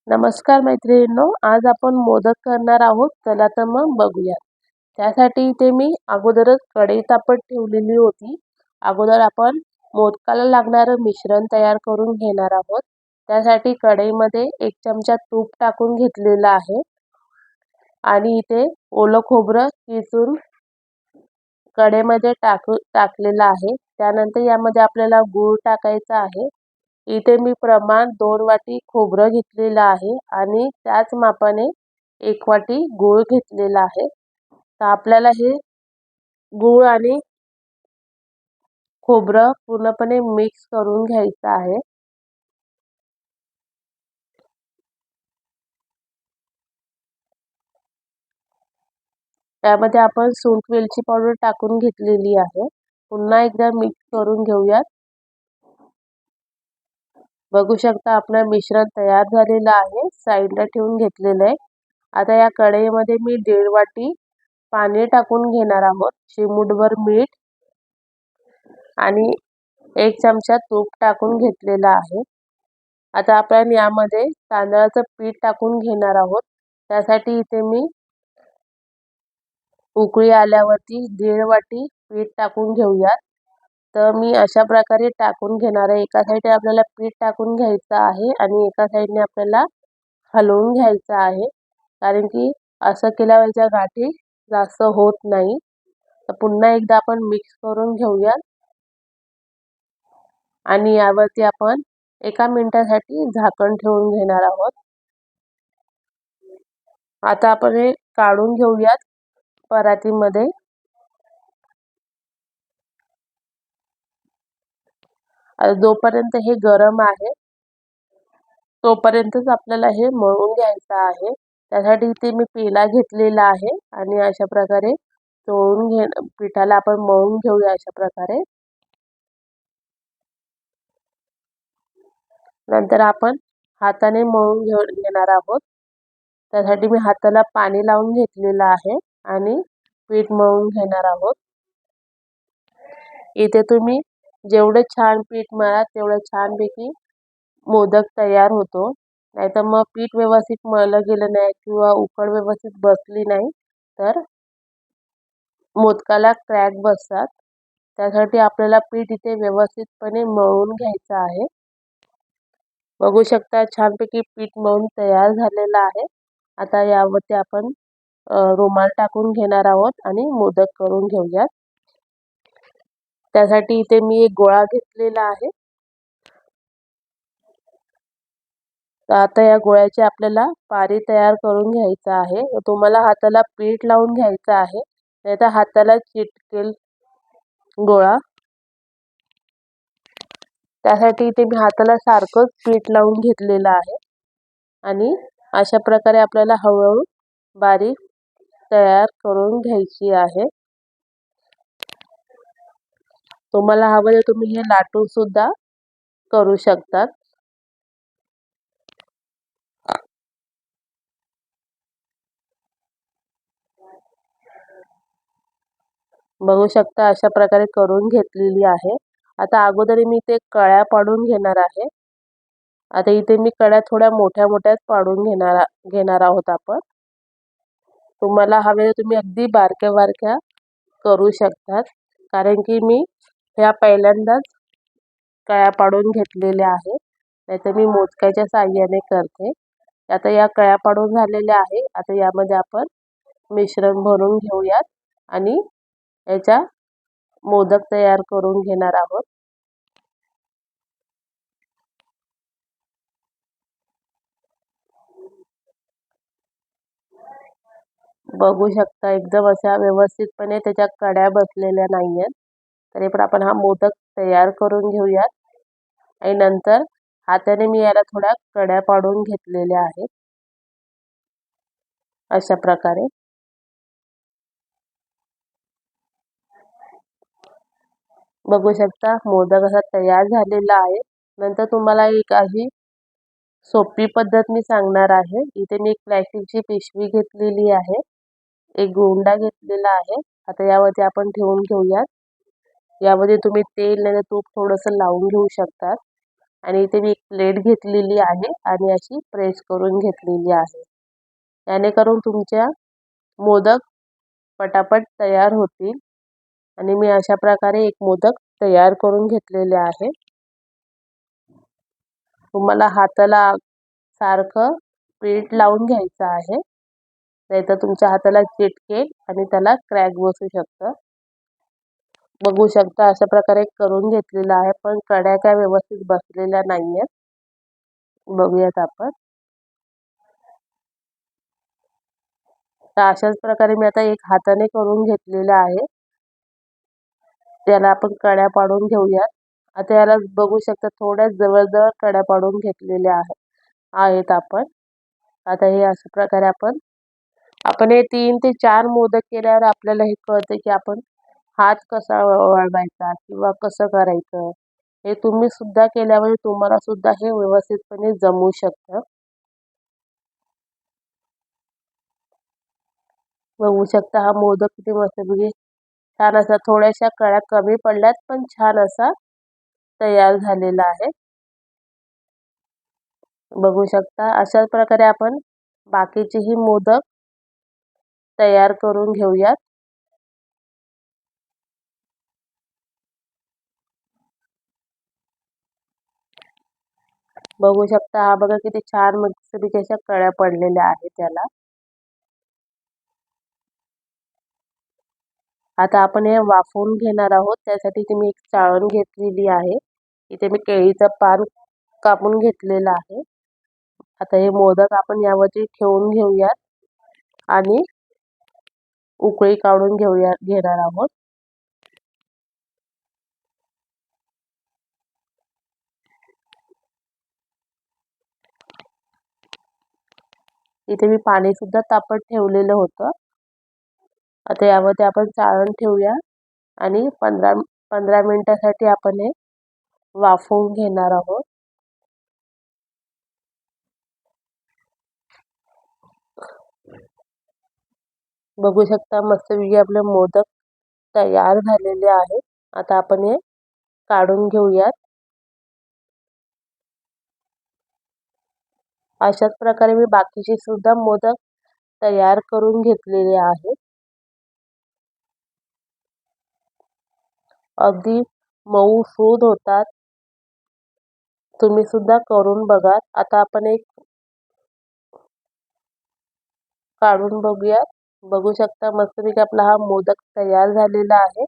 नमस्कार मैत्रिणींनो, आज आपण मोदक करणार आहोत. चला तर मग बघूया. त्यासाठी इथे मी अगोदरच कढई तापत ठेवलेली होती. अगोदर आपण मोदकाला लागणारं मिश्रण तयार करून घेणार आहोत. त्यासाठी कढईमध्ये 1 चमचा तूप टाकून घेतलेलं आहे आणि इथे ओलं खोबरं किसून कढईमध्ये टाकलेलं आहे. त्यानंतर यामध्ये आपल्याला गूळ टाकायचा आहे. इथे मी प्रमाण 2 वाटी खोबरं घेतलेलं आहे आणि त्याच मापाने 1 वाटी गूळ घेतलेला आहे. तर आपल्याला हे गूळ आणि खोबरं पूर्णपणे मिक्स करून घ्यायचं आहे. त्यामध्ये आपण सुंठ वेलची पावडर टाकून घेतलेली आहे. पुन्हा एकदा मिक्स करून घेऊयात. बघू शकता आपलं मिश्रण तयार झालेलं आहे. साईडला ठेवून घेतलेलं आहे. आता या कढईमध्ये मी 1.5 वाटी पाणी टाकून घेणार आहोत. चिमूटभर मीठ आणि 1 चमचा तूप टाकून घेतलेलं आहे. आता आपण यामध्ये तांदळाचं पीठ टाकून घेणार आहोत. त्यासाठी इथे मी उकळी आल्यावरती 1.5 वाटी पीठ टाकून घेऊयात. तर मी अशा प्रकारे टाकून घेणार आहे. एका साईडने आपल्याला पीठ टाकून घ्यायचं आहे आणि एका साईडने आपल्याला हलवून घ्यायचं आहे. कारण की असं केल्यावरच्या गाठी जास्त होत नाही. तर पुन्हा एकदा आपण मिक्स करून घेऊयात आणि यावरती आपण 1 मिनिटासाठी झाकण ठेवून घेणार आहोत. आता आपण हे काढून घेऊयात परातीमध्ये. जोपर्यंत हे गरम आहे तोपर्यंतच आपल्याला हे मळून घ्यायचं आहे. त्यासाठी इथे मी पेला घेतलेला आहे आणि अशा प्रकारे पिठाला आपण मळून घेऊया अशा प्रकारे. नंतर आपण हाताने मळून घेणार आहोत. त्यासाठी मी हाताला पाणी लावून घेतलेलं आहे आणि पीठ मळून घेणार आहोत. इथे तुम्ही जेवढं छान पीठ मळा तेवढं छानपैकी मोदक तयार होतो. नाहीतर मग पीठ व्यवस्थित मळलं गेलं नाही किंवा उकड व्यवस्थित बसली नाही तर मोदकाला क्रॅक बसतात. त्यासाठी आपल्याला पीठ इथे व्यवस्थितपणे मळून घ्यायचं आहे. बघू शकता छानपैकी पीठ मळून तयार झालेलं आहे. आता यावरती आपण रुमाल टाकून घेणार आहोत आणि मोदक करून घेऊयात. त्यासाठी इथे मी एक गोळा घेतलेला आहे. तर आता या गोळ्याची आपल्याला पारी तयार करून घ्यायचं आहे. तुम्हाला हाताला पीठ लावून घ्यायचं आहे, नाहीतर हाताला चिटकेल गोळा. त्यासाठी इथे मी हाताला सारखंच पीठ लावून घेतलेलं आहे आणि अशा प्रकारे आपल्याला हळूहळू बारीक तयार करून घ्यायची आहे. तुम्हाला हवं तर तुम्ही हे लाटून सुद्धा करू शकतात. बघू शकता अशा प्रकारे करून घेतलेली आहे. आता अगोदर मी ते कळ्या पाडून घेणार आहे. आता इथे मी कळ्या थोड्या मोठ्या मोठ्याच पाडून घेणार आहोत आपण. तुम्हाला हवे तर तुम्ही अगदी बारक्या बारक्या करू शकतात. कारण की मी ह्या पहिल्यांदाच कळ्या पाडून घेतलेल्या आहे. नाहीतर मी मोदकाच्या साहाय्याने करते. आता या कळ्या पाडून झालेल्या आहे. आता यामध्ये आपण मिश्रण भरून घेऊयात आणि याच्या मोदक तयार करून घेणार आहोत. बघू शकता एकदम अशा व्यवस्थितपणे त्याच्या कड्या बसलेल्या नाहीयेत. तरी पण आपण हा मोदक तयार करून घेऊयात आणि नंतर हाताने मी याला थोड्या कड्या पाडून घेतलेल्या आहेत अशा प्रकारे. बघू शकता मोदक असा तयार झालेला आहे. नंतर तुम्हाला एक अशी सोपी पद्धत मी सांगणार आहे. इथे मी एक प्लास्टिकची पिशवी घेतलेली आहे, एक गोंडा घेतलेला आहे. आता यावरती आपण ठेवून घेऊयात. यामध्ये तुम्ही तेल नाही तूप थोडंसं लावून घेऊ शकतात. आणि इथे मी एक प्लेट घेतलेली आहे आणि अशी प्रेस करून घेतलेली आहे. याने करून तुमच्या मोदक पटापट तयार होतील. आणि मी अशा प्रकारे एक मोदक तयार करून घेतलेले आहे. तुम्हाला हाताला सारखं पीठ लावून घ्यायचं आहे, नाहीतर तुमच्या हाताला चिटकेल आणि त्याला क्रॅक बसू शकतं. बघू शकता अशा प्रकारे करून घेतलेलं आहे, पण कड्या काय व्यवस्थित बसलेल्या नाहीयेत. बघूयात आपण. तर अशाच प्रकारे मी आता एक हाताने करून घेतलेलं आहे. त्याला आपण कड्या पाडून घेऊयात. आता याला बघू शकता थोड्या जवळ कड्या पाडून घेतलेल्या आहेत आपण. आता हे अशा प्रकारे आपण हे 3 ते 4 मोदक केल्यावर आपल्याला हे कळते की आपण हात कसा वळवायचा किंवा कसं करायचं. हे तुम्ही सुद्धा केल्यावर तुम्हाला सुद्धा हे व्यवस्थितपणे जमू शकतं. बघू शकता हा मोदक किती मस्तपैकी छान असा थोड्याशा कळ्या कमी पडल्यात, पण छान असा तयार झालेला आहे. बघू शकता अशाच प्रकारे आपण बाकीचेही मोदक तयार करून घेऊयात. बघू शकता हा बघा किती छान मस्तपैकी अशा कळ्या पडलेल्या आहेत त्याला. आता आपण हे वाफवून घेणार आहोत. त्यासाठी इथे मी एक चाळण घेतलेली आहे. इथे मी केळीचं पान कापून घेतलेलं आहे. आता हे मोदक आपण यावरती ठेवून घेऊयात आणि उकळी काढून घेणार आहोत. इथे मी पाणी सुद्धा तापत ठेवलेलं होतं. आता यावरती आपण चाळण ठेवूया आणि 15 मिनिटासाठी आपण हे वाफवून घेणार आहोत. बघू शकता मस्तपैकी आपले मोदक तयार झालेले आहेत. आता आपण हे काढून घेऊयात. अशाच प्रकारे मी बाकीचे सुद्धा मोदक तयार करून घेतलेले आहेत. अगदी मऊ सूद होतात. तुम्ही सुद्धा करून बघा. आता आपण एक काढून बघूया. बघू शकता मस्तपैकी आपला हा मोदक तयार झालेला आहे.